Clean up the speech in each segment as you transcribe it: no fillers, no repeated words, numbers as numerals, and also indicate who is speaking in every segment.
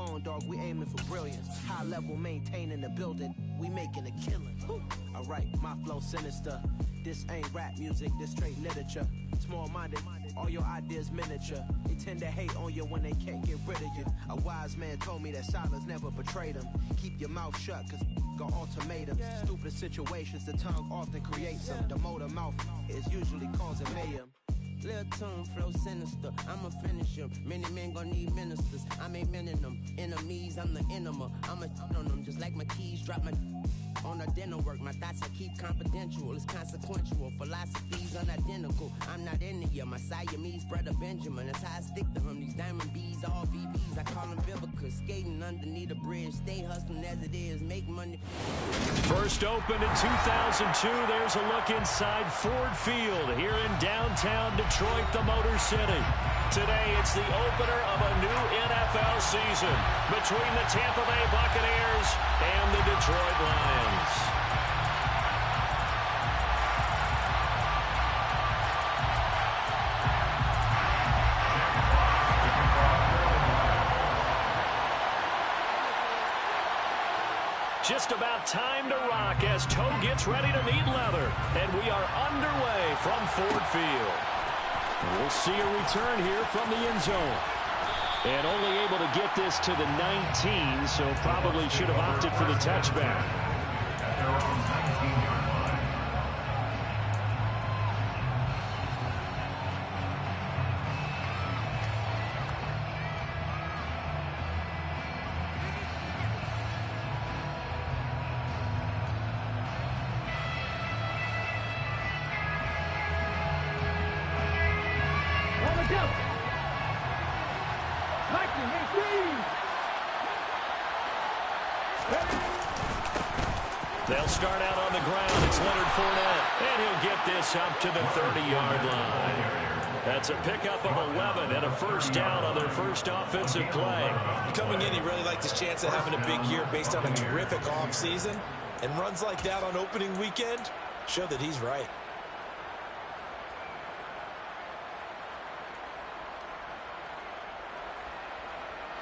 Speaker 1: zone, dog. We aiming for brilliance. High level, maintaining the building. We making a killing. Alright, my flow sinister. This ain't rap music, this straight literature. Small-minded, all your ideas miniature. They tend to hate on you when they can't get rid of you. A wise man told me that silence never betrayed him. Keep your mouth shut, cause got ultimatums. Stupid situations, the tongue often creates them. The motor mouth is usually causing mayhem.
Speaker 2: Lil' tune, flow sinister, I'ma finish him. Many men gon' need ministers, I'm aiming them. Enemies, I'm the enema, I'ma on them. Just like my keys, drop my on a dinner work. My thoughts I keep confidential, it's consequential. Philosophies unidentical, I'm not into you. My Siamese brother Benjamin, that's how I stick to him. These diamond bees, all BBs, I call them Vivica. Skating underneath a bridge, stay hustling as it is, make money.
Speaker 3: First opened in 2002, there's a look inside Ford Field here in downtown Detroit, the Motor City. Today, it's the opener of a new NFL season between the Tampa Bay Buccaneers and the Detroit Lions. Just about time to rock as Toe gets ready to meet leather. And we are underway from Ford Field. We'll see a return here from the end zone. And only able to get this to the 19, so probably should have opted for the touchback. They'll start out on the ground. It's Leonard Fournette, and he'll get this up to the 30-yard line. That's a pickup of 11 and a first down on their first offensive play.
Speaker 4: Coming in, he really liked his chance of having a big year based on a terrific offseason. And runs like that on opening weekend show that he's right.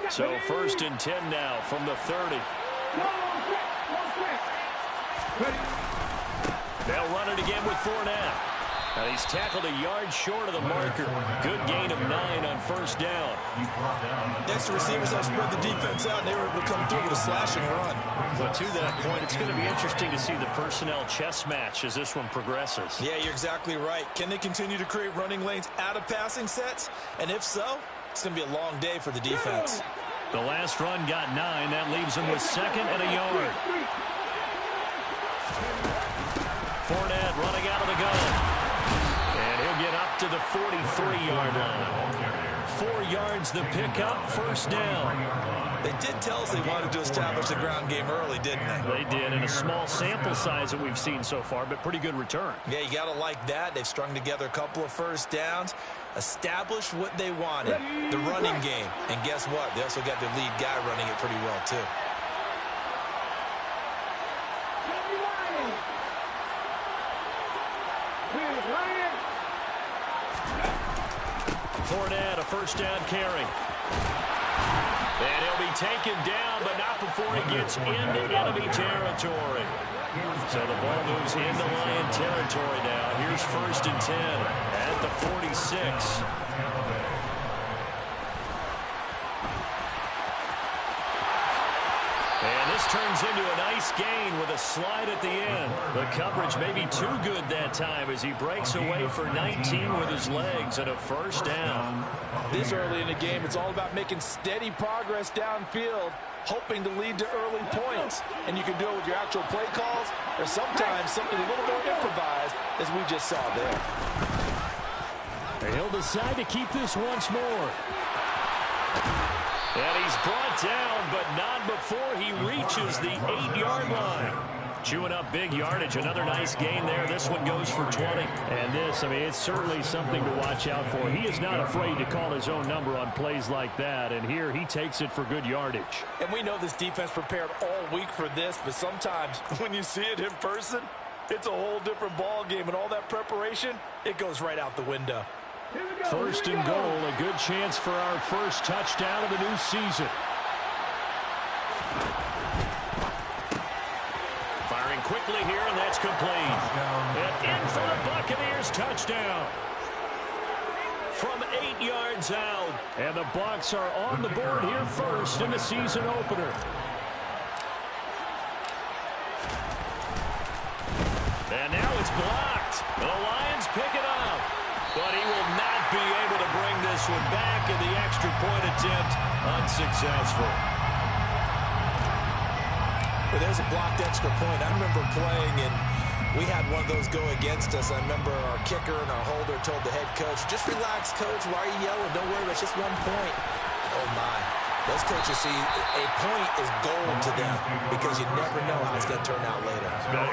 Speaker 3: So first and 10 now from the 30. They'll run it again with Fournette. And he's tackled a yard short of the marker. Good gain of 9 on first down.
Speaker 4: Next, the receivers have spread the defense out, and they were able to come through with a slashing run.
Speaker 3: But to that point, it's going to be interesting to see the personnel chess match as this one progresses.
Speaker 4: Yeah, you're exactly right. Can they continue to create running lanes out of passing sets? And if so, it's going to be a long day for the defense.
Speaker 3: The last run got 9. That leaves him with second and a yard. Fournette running out of the gun. And he'll get up to the 43-yard line. 4 yards the pickup, first down.
Speaker 4: They did tell us they wanted to establish the ground game early, didn't they?
Speaker 3: They did, in a small sample size that we've seen so far, but pretty good return.
Speaker 4: Yeah, you got to like that. They've strung together a couple of first downs, established what they wanted, the running game. And guess what? They also got their lead guy running it pretty well, too.
Speaker 3: Fournette, a first down carry. And he'll be taken down, but not before he gets into enemy territory. So the ball moves into Lion territory now. Here's first and 10 at the 46. And this turns into a nice gain with a slide at the end. The coverage may be too good that time as he breaks away for 19 with his legs and a first down.
Speaker 5: This early in the game, it's all about making steady progress downfield, hoping to lead to early points. And you can do it with your actual play calls or sometimes something a little more improvised, as we just saw there.
Speaker 3: And he'll decide to keep this once more. And he's brought down, but not before he reaches the 8-yard line. Chewing up big yardage. Another nice gain there. This one goes for 20. And this, I mean, it's certainly something to watch out for. He is not afraid to call his own number on plays like that. And here he takes it for good yardage.
Speaker 5: And we know this defense prepared all week for this, but sometimes when you see it in person, it's a whole different ball game. And all that preparation, it goes right out the window.
Speaker 3: First and goal, a good chance for our first touchdown of the new season. quickly here, and that's complete. And in for the Buccaneers touchdown. From 8 yards out. And the Bucs are on the board here first in the season opener. And now it's blocked. The Lions pick it up. But he will not be able to bring this one back, and the extra point attempt unsuccessful.
Speaker 4: Well, there's a blocked extra point. I remember playing, and we had one of those go against us. I remember our kicker and our holder told the head coach, just relax, coach. Why are you yelling? Don't worry, it's just 1 point. Oh, my. Those coaches see a point is gold to them because you never know how it's going to turn out later.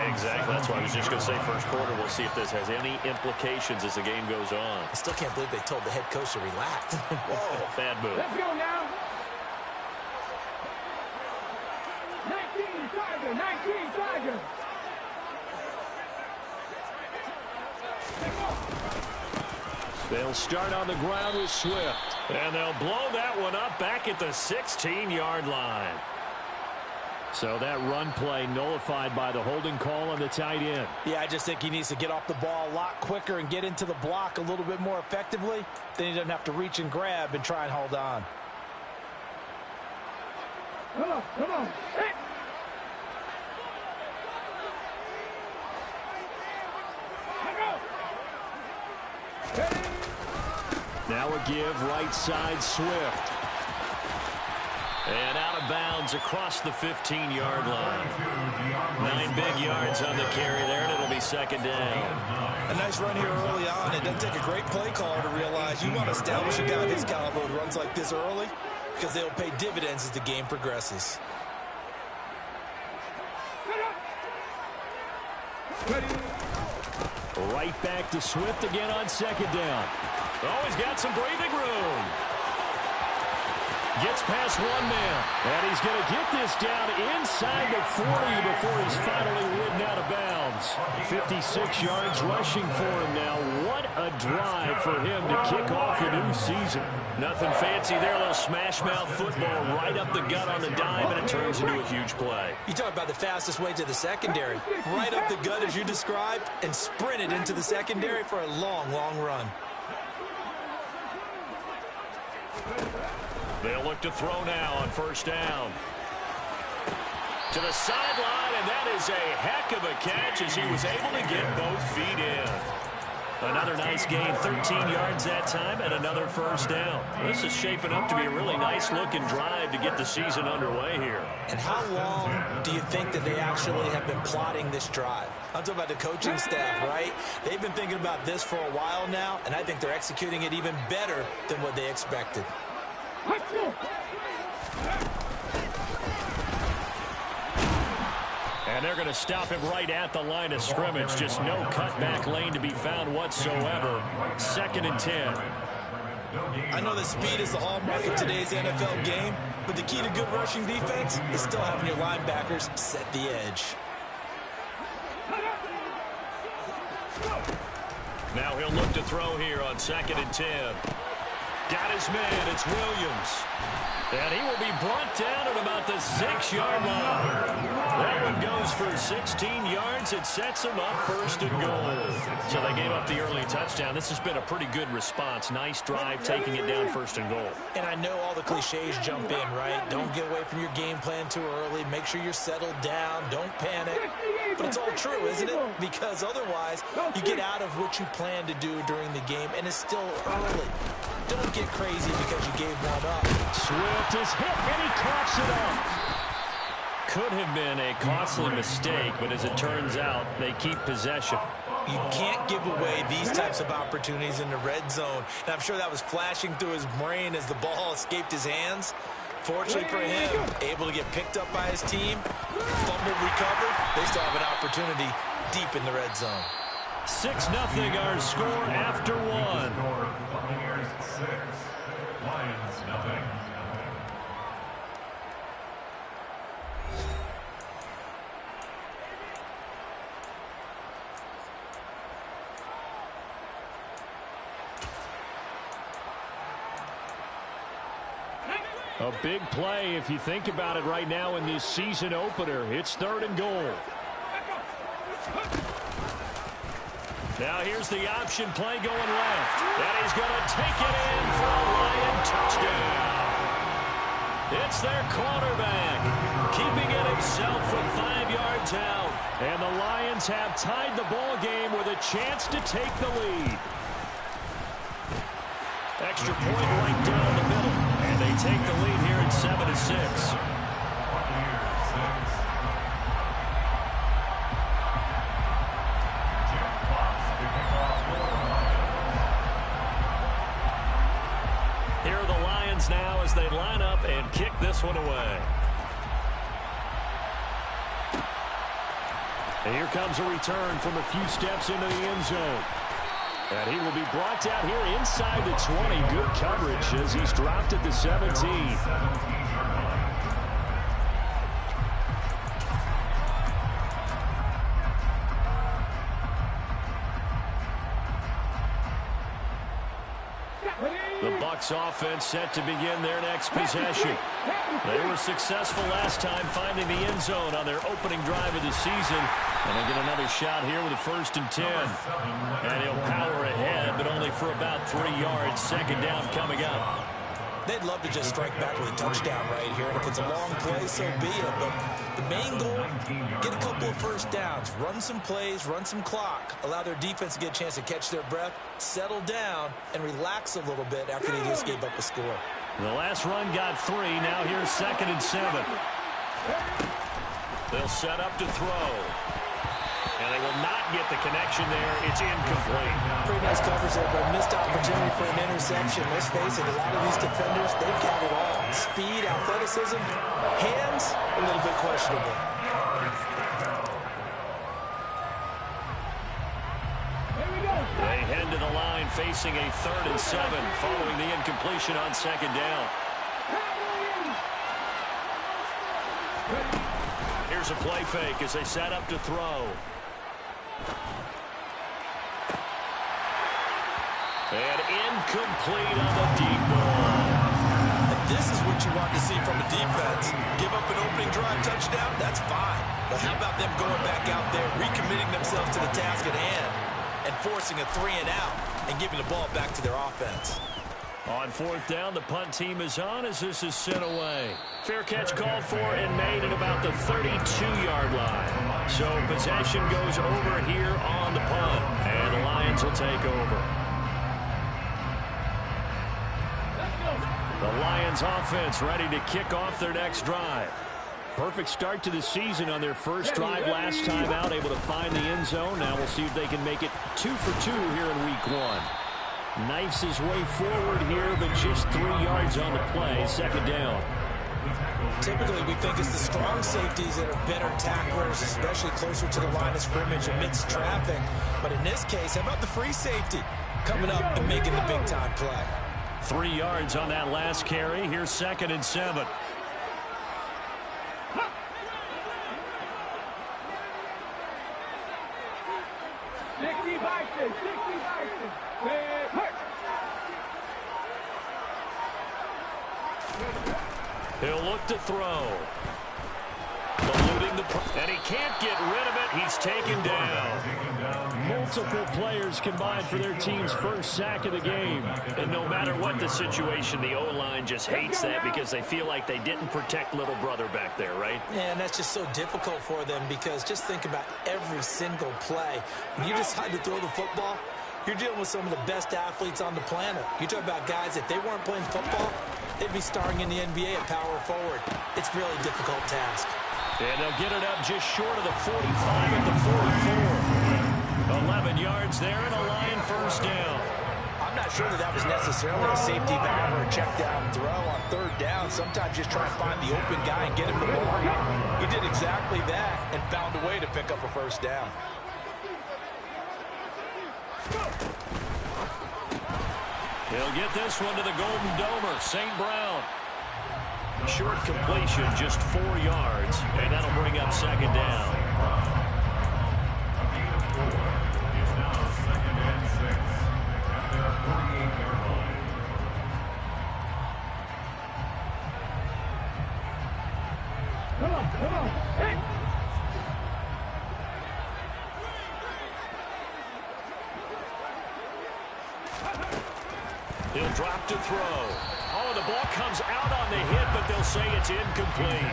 Speaker 3: Exactly. That's why I was just going to say first quarter. We'll see if this has any implications as the game goes on.
Speaker 4: I still can't believe they told the head coach to relax.
Speaker 3: Whoa, bad move.
Speaker 6: Let's go now. 19 Tiger, 19 Tiger.
Speaker 3: They'll start on the ground with Swift. And they'll blow that one up back at the 16-yard line. So that run play nullified by the holding call on the tight end.
Speaker 5: Yeah, I just think he needs to get off the ball a lot quicker and get into the block a little bit more effectively. Then he doesn't have to reach and grab and try and hold on.
Speaker 6: Come on, come on. Hey.
Speaker 3: Now a give right side Swift. And out of bounds across the 15-yard line. 9 big yards on the carry there, and it'll be second down.
Speaker 4: A nice run here early on. It doesn't take a great play caller to realize you want to establish a guy of his caliber who runs like this early because they'll pay dividends as the game progresses.
Speaker 3: Right back to Swift again on second down. Oh, he's got some breathing room. Gets past one man. And he's going to get this down inside the 40 before he's finally ridden out of bounds. 56 yards rushing for him now. What a drive for him to kick off the new season. Nothing fancy there. A little smash-mouth football right up the gut on the dime, and it turns into a huge play.
Speaker 4: You talk about the fastest way to the secondary. Right up the gut as you described and sprinted into the secondary for a long, long run.
Speaker 3: They'll look to throw now on first down. To the sideline, and that is a heck of a catch as he was able to get both feet in. Another nice gain, 13 yards that time, and another first down. This is shaping up to be a really nice-looking drive to get the season underway here.
Speaker 4: And how long do you think that they actually have been plotting this drive? I'm talking about the coaching staff, right? They've been thinking about this for a while now, and I think they're executing it even better than what they expected.
Speaker 3: And they're going to stop him right at the line of scrimmage. Just no cutback lane to be found whatsoever. 2nd and 10.
Speaker 4: I know that speed is the hallmark of today's NFL game, but the key to good rushing defense is still having your linebackers set the edge.
Speaker 3: Now he'll look to throw here on 2nd and 10. Got his man. It's Williams. And he will be brought down at about the 6-yard line. That one goes for 16 yards. It sets him up 1st and goal. So they gave up the early touchdown. This has been a pretty good response. Nice drive, taking it down 1st and goal.
Speaker 4: And I know all the cliches jump in, right? Don't get away from your game plan too early. Make sure you're settled down. Don't panic. But it's all true, isn't it? Because otherwise, you get out of what you plan to do during the game, and it's still early. Don't get crazy because you gave one up.
Speaker 3: Swift is hit, and he coughs it up. Could have been a costly mistake, but as it turns out, they keep possession.
Speaker 4: You can't give away these types of opportunities in the red zone. And I'm sure that was flashing through his brain as the ball escaped his hands. Fortunately for him, able to get picked up by his team, fumbled, recovered. They still have an opportunity deep in the red zone.
Speaker 3: 6-0 our score after one.
Speaker 7: Buccaneers 6, Lions 0.
Speaker 3: A big play if you think about it right now in this season opener. It's 3rd and goal. Now here's the option play going left. And he's going to take it in for a Lion touchdown. It's their quarterback, keeping it himself from 5 yards out. And the Lions have tied the ball game with a chance to take the lead. Extra point right down the middle. And they take the lead here at 7-6. Here are the Lions now as they line up and kick this one away. And here comes a return from a few steps into the end zone. And he will be brought down here inside the 20. Good coverage as he's dropped at the 17. The Bucs offense set to begin their next possession. They were successful last time finding the end zone on their opening drive of the season. And they get another shot here with a 1st and 10. And he'll power ahead, but only for about 3 yards. 2nd down coming up.
Speaker 4: They'd love to just strike back with a touchdown right here. And if it's a long play, so be it. But the main goal, get a couple of 1st downs. Run some plays, run some clock. Allow their defense to get a chance to catch their breath, settle down, and relax a little bit after they just gave up a score.
Speaker 3: The last run got 3. Now here's 2nd and 7. They'll set up to throw. And they will not get the connection there. It's incomplete.
Speaker 4: Pretty nice coverage there, but a missed opportunity for an interception. Let's face it, a lot of these defenders, they've got it all. Speed, athleticism, hands, a little bit questionable.
Speaker 3: They head to the line facing a 3rd and 7 following the incompletion on 2nd down. Here's a play fake as they set up to throw. And incomplete on the deep ball.
Speaker 4: And this is what you want to see from a defense. Give up an opening drive touchdown, that's fine. But how about them going back out there, recommitting themselves to the task at hand, and forcing a 3 and out, and giving the ball back to their offense.
Speaker 3: On 4th down, the punt team is on as this is sent away. Fair catch called for and made at about the 32-yard line. So possession goes over here on the punt, and the Lions will take over. The Lions offense ready to kick off their next drive. Perfect start to the season on their first drive last time out, able to find the end zone. Now we'll see if they can make it 2 for 2 here in week 1. Knifes his way forward here, but just 3 yards on the play. 2nd down.
Speaker 4: Typically, we think it's the strong safeties that are better tacklers, especially closer to the line of scrimmage amidst traffic. But in this case, how about the free safety coming up and making the big-time play?
Speaker 3: 3 yards on that last carry. Here's 2nd and 7. He'll look to throw. Eluding the and he can't get rid of it. He's taken down. Multiple players combined for their team's first sack of the game. And no matter what the situation, the O-line just hates that because they feel like they didn't protect little brother back there, right?
Speaker 4: Yeah, and that's just so difficult for them because just think about every single play. When you decide to throw the football, you're dealing with some of the best athletes on the planet. You talk about guys, if they weren't playing football, they'd be starring in the NBA at power forward. It's a really difficult task.
Speaker 3: And they'll get it up just short of the 45 at the 44. 11 yards there and a Lion 1st down.
Speaker 4: I'm not sure that was necessarily a safety valve or a check down throw on 3rd down. Sometimes just try and find the open guy and get him the ball. He did exactly that and found a way to pick up a 1st down.
Speaker 3: He'll get this one to the Golden Domer, St. Brown. Short completion, just 4 yards, and that'll bring up 2nd down. drop to throw. Oh, the ball comes out on the hit, but they'll say it's incomplete.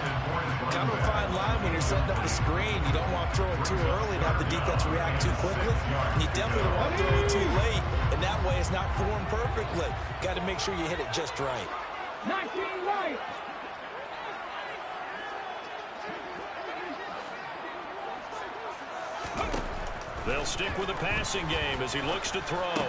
Speaker 4: Kind of a fine line when you're setting up the screen. You don't want to throw it too early and have the defense react too quickly. And you definitely don't want to throw it too late, and that way it's not formed perfectly. Got to make sure you hit it just right.
Speaker 6: 19 right.
Speaker 3: They'll stick with the passing game as he looks to throw.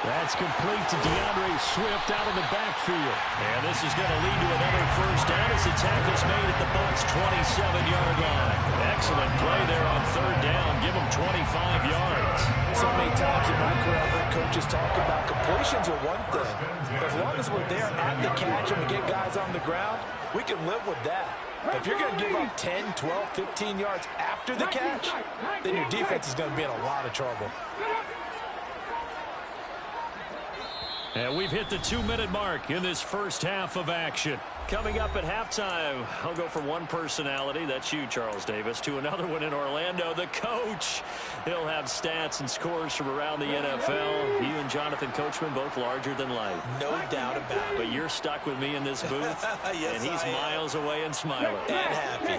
Speaker 8: That's complete to DeAndre Swift out of the backfield.
Speaker 3: And this is going to lead to another first down as the tackle's made at the Bucs' 27-yard line. Excellent play there on third down. Give them 25 yards.
Speaker 5: So many times in my career, I've heard coaches talk about completions are one thing. As long as we're there at the catch and we get guys on the ground, we can live with that. But if you're going to give up 10, 12, 15 yards after the catch, then your defense is going to be in a lot of trouble.
Speaker 3: And we've hit the 2-minute mark in this first half of action. Coming up at halftime, I'll go from one personality, that's you, Charles Davis, to another one in Orlando, the coach. He'll have stats and scores from around the NFL. You and Jonathan Coachman, both larger than life.
Speaker 4: No doubt about it.
Speaker 3: But you're stuck with me in this booth,
Speaker 4: Yes,
Speaker 3: and he's miles away and smiling.
Speaker 4: And happy.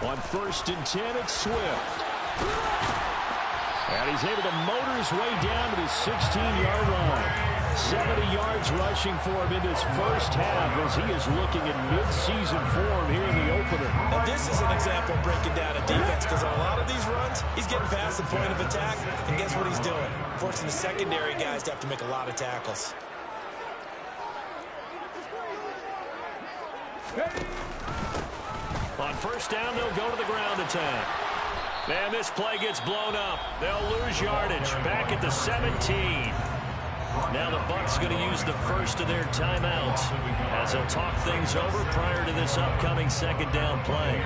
Speaker 8: On 1st and 10, it's Swift. And he's able to motor his way down to the 16-yard line. 70 yards rushing for him in this first half as he is looking in mid-season form here in the opener.
Speaker 4: And this is an example of breaking down a defense, because on a lot of these runs, he's getting past the point of attack, and guess what he's doing? Forcing the secondary guys to have to make a lot of tackles.
Speaker 3: On first down, they'll go to the ground attack. And this play gets blown up. They'll lose yardage back at the 17. Now the Bucs going to use the first of their timeouts as they'll talk things over prior to this upcoming second down play.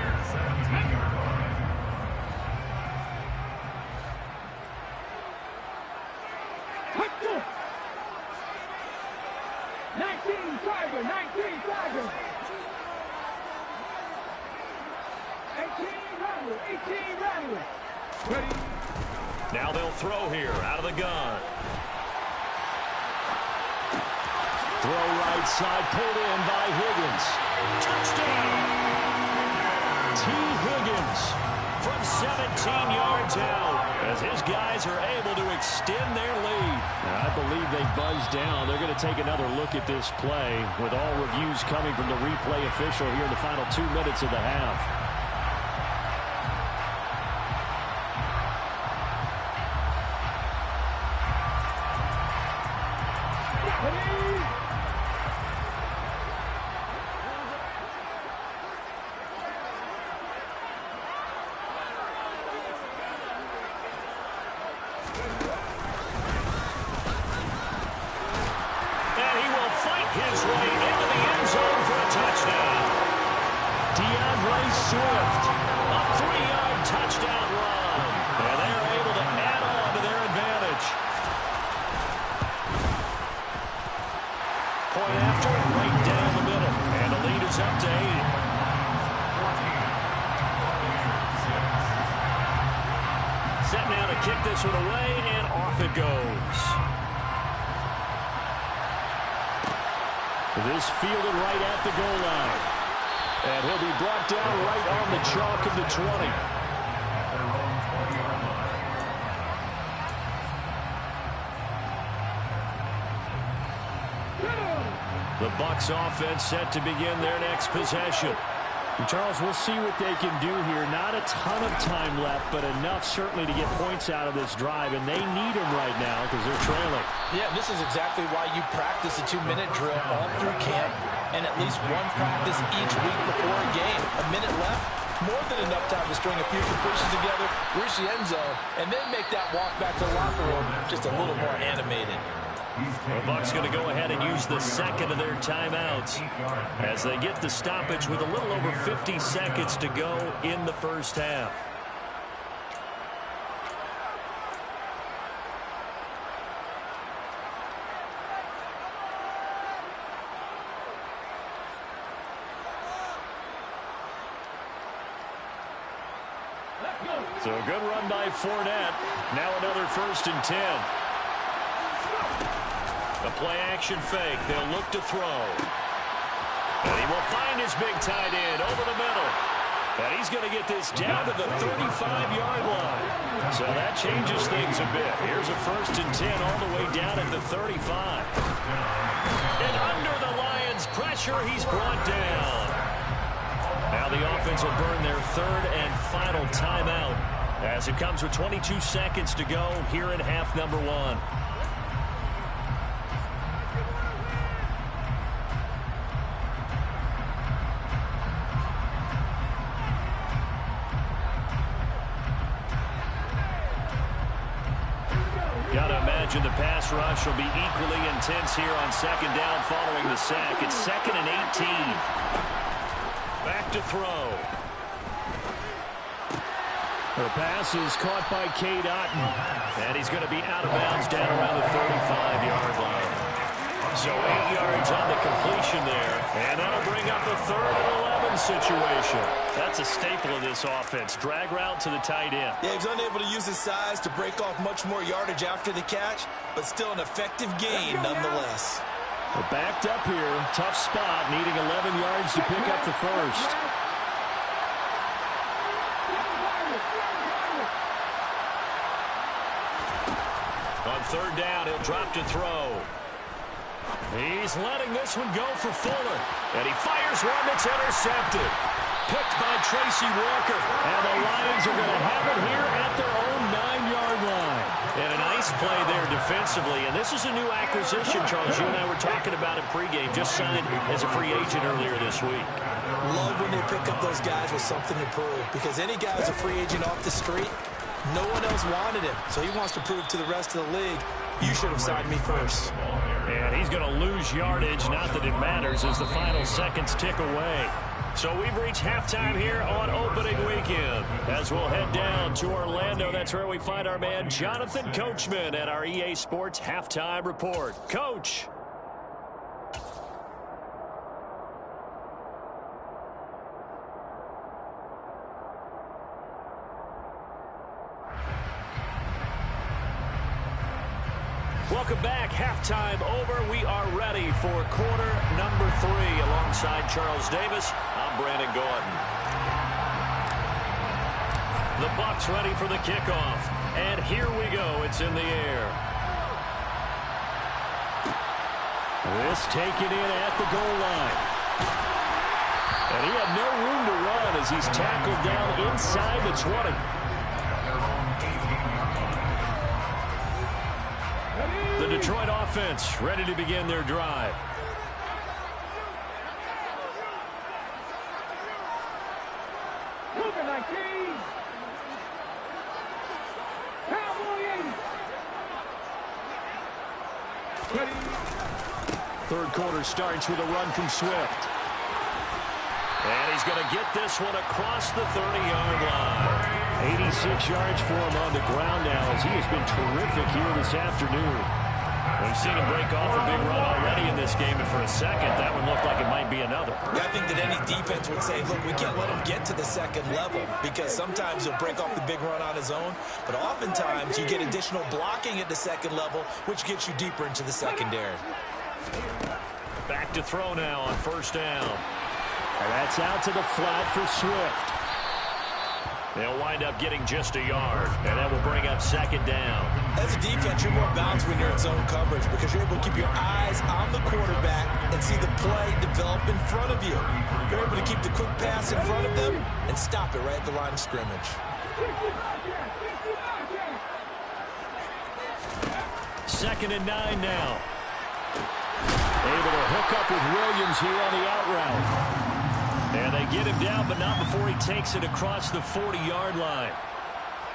Speaker 3: Now they'll throw here out of the gun.
Speaker 8: Throw right side, pulled in by Higgins.
Speaker 3: Touchdown! T. Higgins from 17 yards out as his guys are able to extend their lead.
Speaker 8: I believe they buzzed down. They're going to take another look at this play with all reviews coming from the replay official here in the final 2 minutes of the half.
Speaker 3: His way into the end zone for a touchdown.
Speaker 8: DeAndre Swift,
Speaker 3: a 3-yard touchdown run. And they're able to add on to their advantage. Point after, right down the middle. And the lead is up to 8. Set now to kick this one away, and off it goes.
Speaker 8: This fielded right at the goal line. And he'll be brought down right on the chalk of the 20.
Speaker 3: The Bucs offense set to begin their next possession.
Speaker 8: And Charles, we'll see what they can do here. Not a ton of time left, but enough certainly to get points out of this drive, and they need them right now because they're trailing.
Speaker 5: Yeah, this is exactly why you practice a 2-minute drill all through camp and at least one practice each week before a game. A minute left, more than enough time to string a few completions together, reach the end zone, and then make that walk back to the locker room just a little more animated.
Speaker 3: The Bucs going to go ahead and use the second of their timeouts as they get the stoppage with a little over 50 seconds to go in the first half. So a good run by Fournette. Now another 1st and 10. A play-action fake. They'll look to throw. And he will find his big tight end over the middle. And he's going to get this down to the 35-yard line. So that changes things a bit. Here's a 1st and 10 all the way down at the 35. And under the Lions' pressure, he's brought down. Now the offense will burn their 3rd and final timeout as it comes with 22 seconds to go here in half number 1. Gotta imagine the pass rush will be equally intense here on 2nd down following the sack. It's 2nd and 18. Back to throw. The pass is caught by Cade Otton. And he's going to be out of bounds down around the 35-yard line. So 8 yards on the completion there. And that'll bring up a 3rd and 11 situation. That's a staple of this offense. Drag route to the tight end.
Speaker 4: Yeah, he's unable to use his size to break off much more yardage after the catch, but still an effective gain nonetheless.
Speaker 3: We're backed up here. Tough spot, needing 11 yards to pick up the 1st. On 3rd down, he'll drop to throw. He's letting this one go for Fuller. And he fires one that's intercepted. Picked by Tracy Walker. And the Lions are going to have it here at their own 9-yard line. And a nice play there defensively. And this is a new acquisition, Charles. You and I were talking about it pregame. Just signed as a free agent earlier this week.
Speaker 4: Love when they pick up those guys with something to prove. Because any guy who's a free agent off the street, no one else wanted him. So he wants to prove to the rest of the league, you should have signed me first.
Speaker 3: And he's going to lose yardage. Not that it matters as the final seconds tick away. So we've reached halftime here on opening weekend. As we'll head down to Orlando, that's where we find our man Jonathan Coachman at our EA Sports Halftime Report. Coach. Welcome back. Halftime over. We are ready for quarter number 3. Alongside Charles Davis, I'm Brandon Gordon. The Bucs ready for the kickoff. And here we go. It's in the air. This taken in at the goal line. And he had no room to run as he's tackled down inside the 20. The Detroit offense ready to begin their drive.
Speaker 6: Number 19.
Speaker 3: Third quarter starts with a run from Swift. And he's going to get this one across the 30-yard line. 86 yards for him on the ground now as he has been terrific here this afternoon. We've seen him break off a big run already in this game, and for a second, that one looked like it might be another.
Speaker 4: I think that any defense would say, look, we can't let him get to the second level because sometimes he'll break off the big run on his own, but oftentimes you get additional blocking at the second level, which gets you deeper into the secondary.
Speaker 3: Back to throw now on 1st down. And that's out to the flat for Swift. They'll wind up getting just a yard, and that will bring up 2nd down.
Speaker 4: As a defense, you're more balanced when you're in zone coverage because you're able to keep your eyes on the quarterback and see the play develop in front of you. You're able to keep the quick pass in front of them and stop it right at the line of scrimmage.
Speaker 3: 2nd and 9 now. Able to hook up with Williams here on the out route. And they get him down, but not before he takes it across the 40-yard line.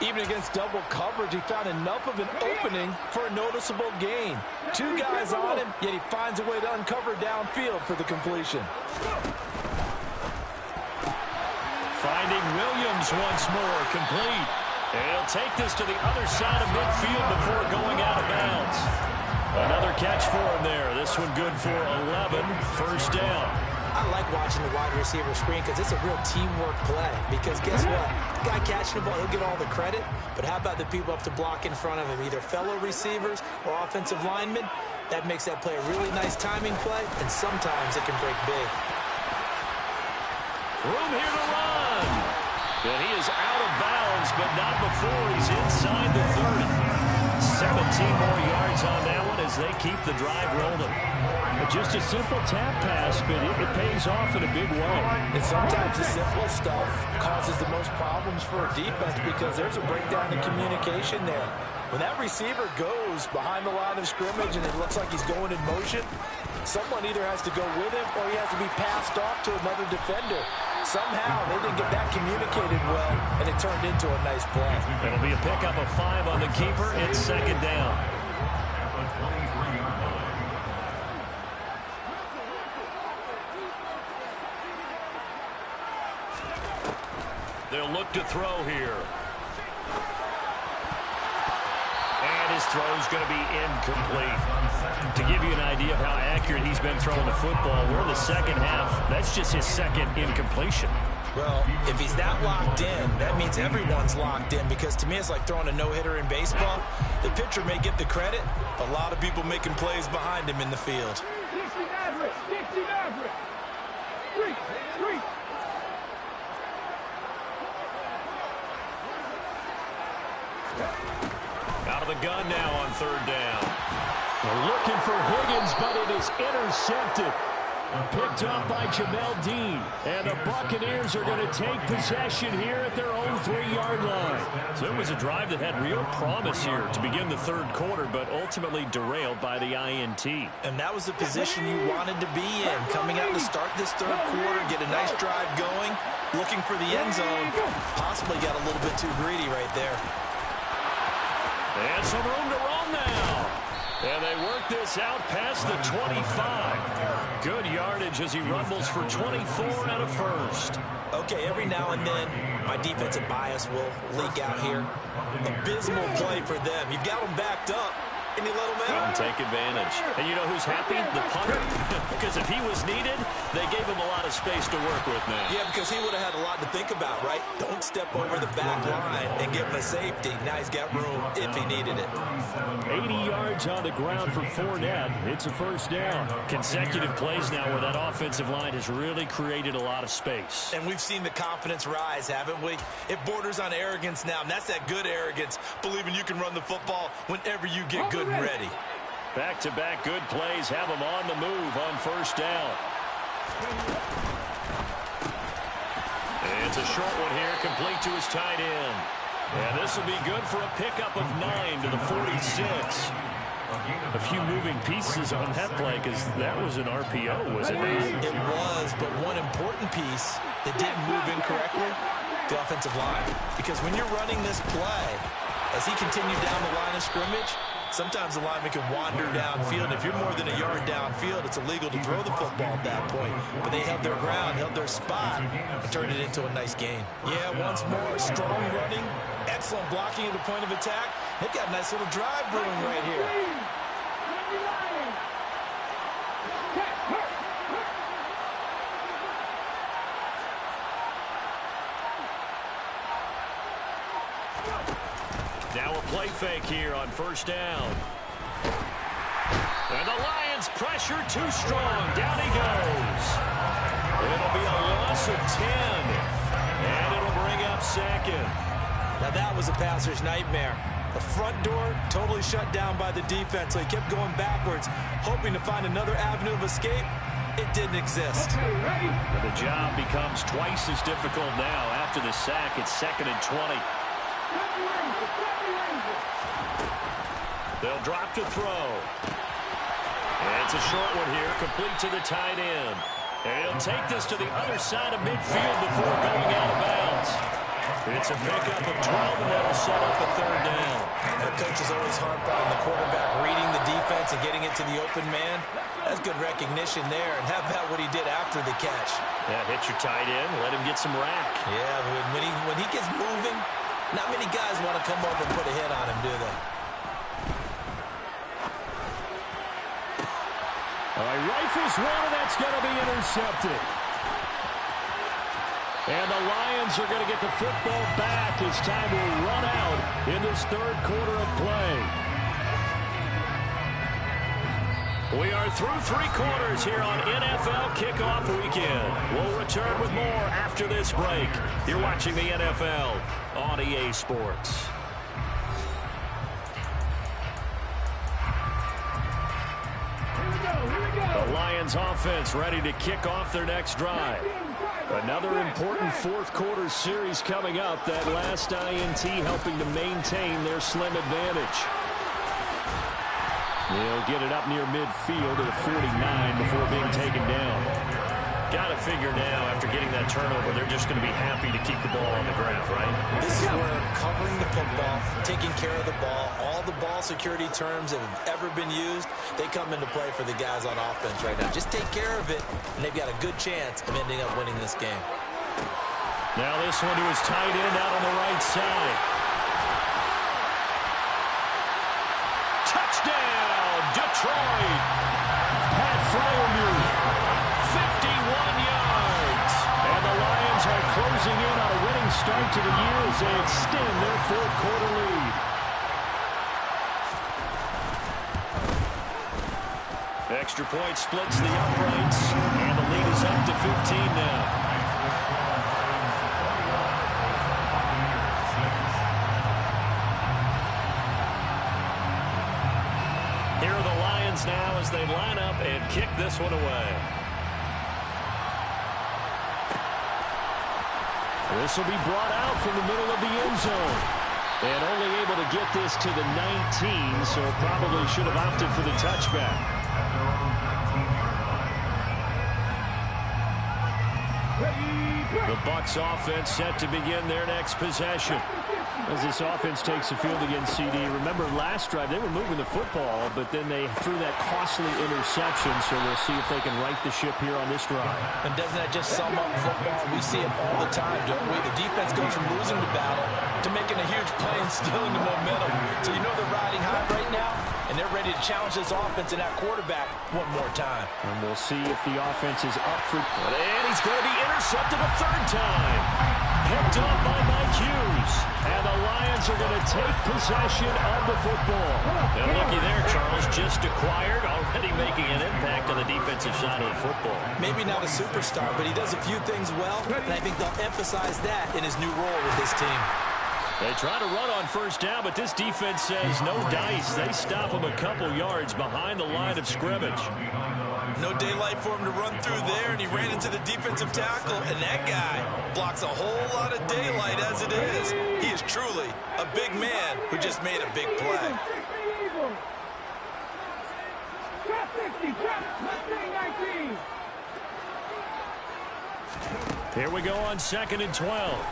Speaker 5: Even against double coverage, he found enough of an opening for a noticeable gain. 2 guys on him, yet he finds a way to uncover downfield for the completion.
Speaker 3: Finding Williams once more, complete. And he'll take this to the other side of midfield before going out of bounds. Another catch for him there. This one good for 11. 1st down.
Speaker 4: I like watching the wide receiver screen because it's a real teamwork play. Because guess what? The guy catching the ball, he'll get all the credit. But how about the people up to block in front of him, either fellow receivers or offensive linemen? That makes that play a really nice timing play, and sometimes it can break big.
Speaker 3: Room here to run. And he is out of bounds, but not before he's inside the 30. 17 more yards on that one as they keep the drive rolling. Just a simple tap pass, but it pays off in a big way.
Speaker 5: And sometimes the simple stuff causes the most problems for a defense because there's a breakdown in communication there. When that receiver goes behind the line of scrimmage and it looks like he's going in motion, someone either has to go with him or he has to be passed off to another defender. Somehow they didn't get that communicated well, and it turned into a nice play.
Speaker 3: It'll be a pickup of 5 on the keeper. It's second down. They'll look to throw here. And his throw's going to be incomplete. To give you an idea of how accurate he's been throwing the football, we're in the second half. That's just his second incompletion.
Speaker 4: Well, if he's that locked in, that means everyone's locked in, because to me it's like throwing a no-hitter in baseball. The pitcher may get the credit, but a lot of people making plays behind him in the field.
Speaker 3: Out of the gun now on third down. They're looking for Higgins, but it is intercepted. Picked up by Jamel Dean. And the Buccaneers are going to take possession here at their own 3-yard line. So it was a drive that had real promise here to begin the third quarter, but ultimately derailed by the INT.
Speaker 4: And that was the position you wanted to be in. Coming out to start this third quarter, get a nice drive going, looking for the end zone. Possibly got a little bit too greedy right there.
Speaker 3: And some room to run now. And they work this out past the 25. Good yardage as he rumbles for 24 and a first.
Speaker 4: Okay, every now and then, my defensive bias will leak out here. Abysmal play for them. You've got them backed up, and you let them out.
Speaker 3: Couldn't take advantage. And you know who's happy? The punter. Because if he was needed, they gave him a lot of space to work with now.
Speaker 4: Yeah, because he would have had a lot to think about, right? Don't step over the back line and give him a safety. Now he's got room if he needed it.
Speaker 3: 80 yards on the ground for Fournette. It's a first down. Consecutive plays now where that offensive line has really created a lot of space.
Speaker 4: And we've seen the confidence rise, haven't we? It borders on arrogance now, and that's that good arrogance, believing you can run the football whenever you get good and ready.
Speaker 3: Back-to-back good plays have him on the move on first down. And it's a short one here, complete to his tight end. And this will be good for a pickup of 9 to the 46. A few moving pieces on that play because that was an RPO, was it not?
Speaker 4: It was, but one important piece that didn't move incorrectly, the offensive line. Because when you're running this play, as he continued down the line of scrimmage, sometimes the lineman can wander downfield. If you're more than a yard downfield, it's illegal to throw the football at that point. But they held their ground, held their spot, and turned it into a nice gain. Yeah, once more, strong running, excellent blocking at the point of attack. They've got a nice little drive brewing right here.
Speaker 3: Now a play fake here on first down. And the Lions pressure too strong. Down he goes. It'll be a loss of 10. And it'll bring up second.
Speaker 4: Now that was a passer's nightmare. The front door totally shut down by the defense, so he kept going backwards, hoping to find another avenue of escape. It didn't exist.
Speaker 3: But the job becomes twice as difficult now after the sack. It's 2nd and 20. They'll drop to throw. And it's a short one here, complete to the tight end. And he'll take this to the other side of midfield before going out of bounds. It's a pickup of 12, and that'll set up a third down.
Speaker 4: The coach is always harped on the quarterback reading the defense and getting it to the open man. That's good recognition there, and how about what he did after the catch?
Speaker 3: Yeah, hit your tight end, let him get some rack.
Speaker 4: Yeah, when he gets moving, not many guys want to come over and put a hit on him, do they?
Speaker 8: All right, rifles one, and that's going to be intercepted. And the Lions are going to get the football back as time will run out in this third quarter of play. We are through three quarters here on NFL Kickoff Weekend. We'll return with more after this break. You're watching the NFL on EA Sports. The Lions offense ready to kick off their next drive. Another important fourth quarter series coming up. That last INT helping to maintain their slim advantage. They'll get it up near midfield at 49 before being taken down. Got to figure now, after getting that turnover, they're just going to be happy to keep the ball on the ground, right?
Speaker 4: This is where covering the football, taking care of the ball, all the ball security terms that have ever been used, they come into play for the guys on offense right now. Just take care of it, and they've got a good chance of ending up winning this game.
Speaker 8: Now this one to his tight end out on the right side. Touchdown, Detroit. Pat Freiermuth, 51 yards. And the Lions are closing in on a winning start to the year as they extend their fourth quarter lead. Extra point splits the uprights, and the lead is up to 15 now. Here are the Lions now as they line up and kick this one away. This will be brought out from the middle of the end zone. And only able to get this to the 19, so probably should have opted for the touchback. The Bucs offense set to begin their next possession. As this offense takes the field against CD, remember last drive they were moving the football, but then they threw that costly interception, so we'll see if they can right the ship here on this drive.
Speaker 5: And doesn't that just sum up football? We see it all the time, don't we? The defense goes from losing the battle to making a huge play and stealing the momentum. So you know they're riding high right now, and they're ready to challenge this offense and that quarterback one more time.
Speaker 8: And we'll see if the offense is up for it. And he's going to be intercepted a third time. Picked up by Mike Hughes. And the Lions are going to take possession of the football. And looky there, Charles, just acquired, already making an impact on the defensive side of the football.
Speaker 4: Maybe not a superstar, but he does a few things well, and I think they'll emphasize that in his new role with this team.
Speaker 8: They try to run on first down, but this defense says no dice. They stop him a couple yards behind the line of scrimmage.
Speaker 4: No daylight for him to run through there, and he ran into the defensive tackle, and that guy blocks a whole lot of daylight as it is. He is truly a big man who just made a big play.
Speaker 8: Here we go on 2nd and 12.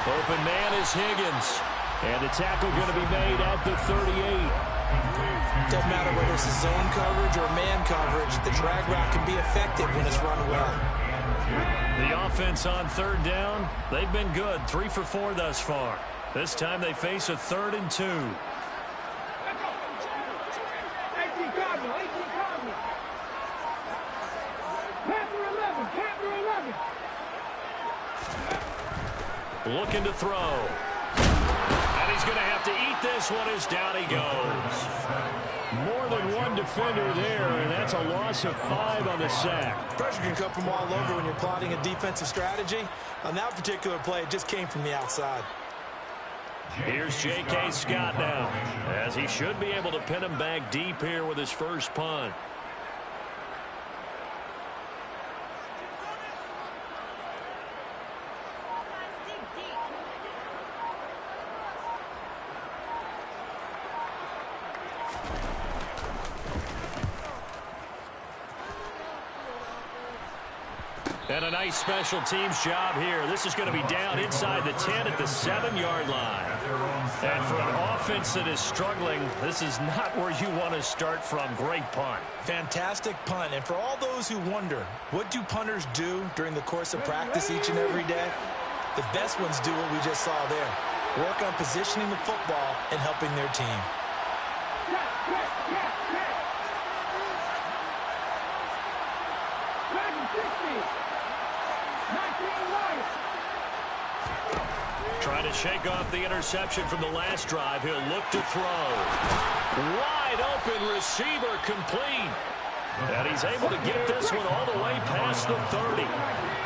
Speaker 8: Open man is Higgins. And the tackle going to be made at the 38.
Speaker 4: Doesn't matter whether it's a zone coverage or man coverage, the drag route can be effective when it's run well.
Speaker 8: The offense on third down, they've been good. 3 for 4 thus far. This time they face a 3rd and 2. Looking to throw. And he's going to have to eat this one as down he goes. More than one defender there, and that's a loss of 5 on the sack.
Speaker 4: Pressure can come from all over when you're plotting a defensive strategy. On that particular play, it just came from the outside.
Speaker 8: Here's J.K. Scott now, as he should be able to pin him back deep here with his first punt. And a nice special teams job here. This is going to be down inside the 10 at the 7-yard line. And for an offense that is struggling, this is not where you want to start from. Great punt.
Speaker 4: Fantastic punt. And for all those who wonder, what do punters do during the course of practice each and every day? The best ones do what we just saw there. Work on positioning the football and helping their team.
Speaker 3: Trying to shake off the interception from the last drive. He'll look to throw. Wide open receiver complete. And he's able to get this one all the way past the 30.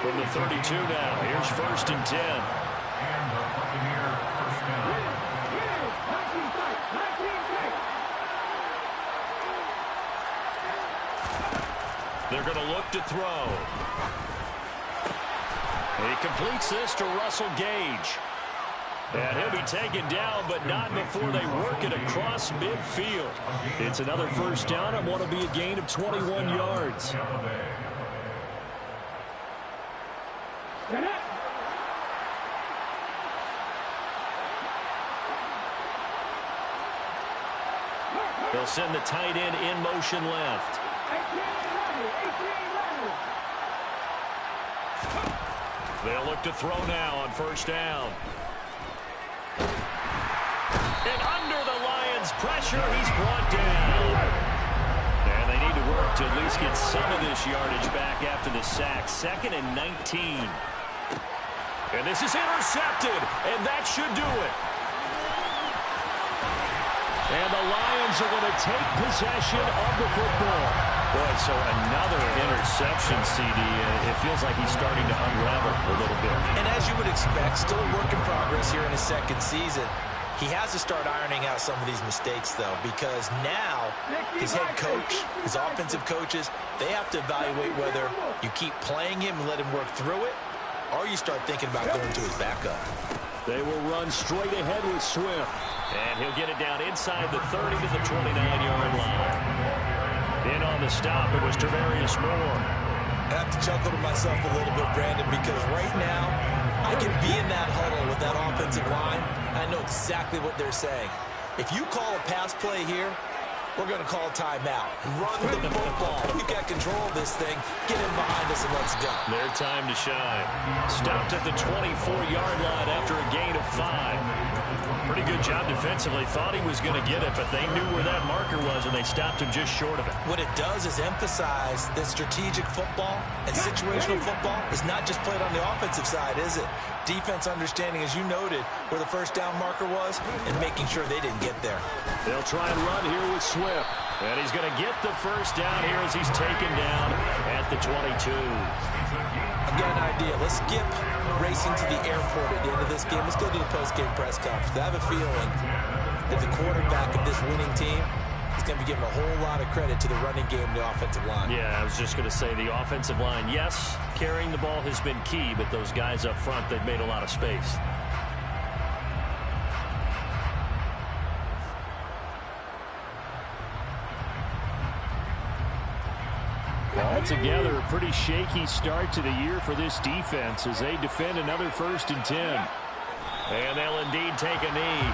Speaker 3: From the 32 now. Here's 1st and 10.
Speaker 7: And the Buccaneer first down.
Speaker 3: They're going to look to throw. He completes this to Russell Gage. And he'll be taken down, but not before they work it across midfield. It's another 1st down and want to be a gain of 21 yards. They'll send the tight end in motion left. They'll look to throw now on 1st down. And under the Lions' pressure, he's brought down. And they need to work to at least get some of this yardage back after the sack. 2nd and 19. And this is intercepted, and that should do it. And the Lions are going to take possession of the football. Boy, so another interception, CD. It feels like he's starting to unravel a little bit.
Speaker 4: And as you would expect, still a work in progress here in his 2nd season. He has to start ironing out some of these mistakes, though, because now his head coach, his offensive coaches, they have to evaluate whether you keep playing him and let him work through it, or you start thinking about going to his backup.
Speaker 3: They will run straight ahead with Swift. And he'll get it down inside the 30 to the 29-yard line. In on the stop, it was Tarvarius Moore.
Speaker 4: I have to chuckle to myself a little bit, Brandon, because right now I can be in that huddle with that offensive line. I know exactly what they're saying. If you call a pass play here, we're going to call timeout. Run the football. We've got control of this thing. Get in behind us and let's go.
Speaker 3: Their time to shine. Stopped at the 24-yard line after a gain of 5. Pretty good job defensively. Thought he was going to get it, but they knew where that marker was, and they stopped him just short of it.
Speaker 4: What it does is emphasize that strategic football and situational football is not just played on the offensive side, is it? Defense understanding, as you noted, where the 1st down marker was and making sure they didn't get there.
Speaker 3: They'll try and run here with Swift. And he's going to get the 1st down here as he's taken down at the 22.
Speaker 4: I've got an idea. Let's skip racing to the airport at the end of this game. Let's go to the post-game press conference. I have a feeling that the quarterback of this winning team is going to be given a whole lot of credit to the running game and the offensive line.
Speaker 3: Yeah, I was just going to say the offensive line, yes, carrying the ball has been key, but those guys up front, they've made a lot of space. Altogether, a pretty shaky start to the year for this defense as they defend another 1st and 10. And they'll indeed take a knee.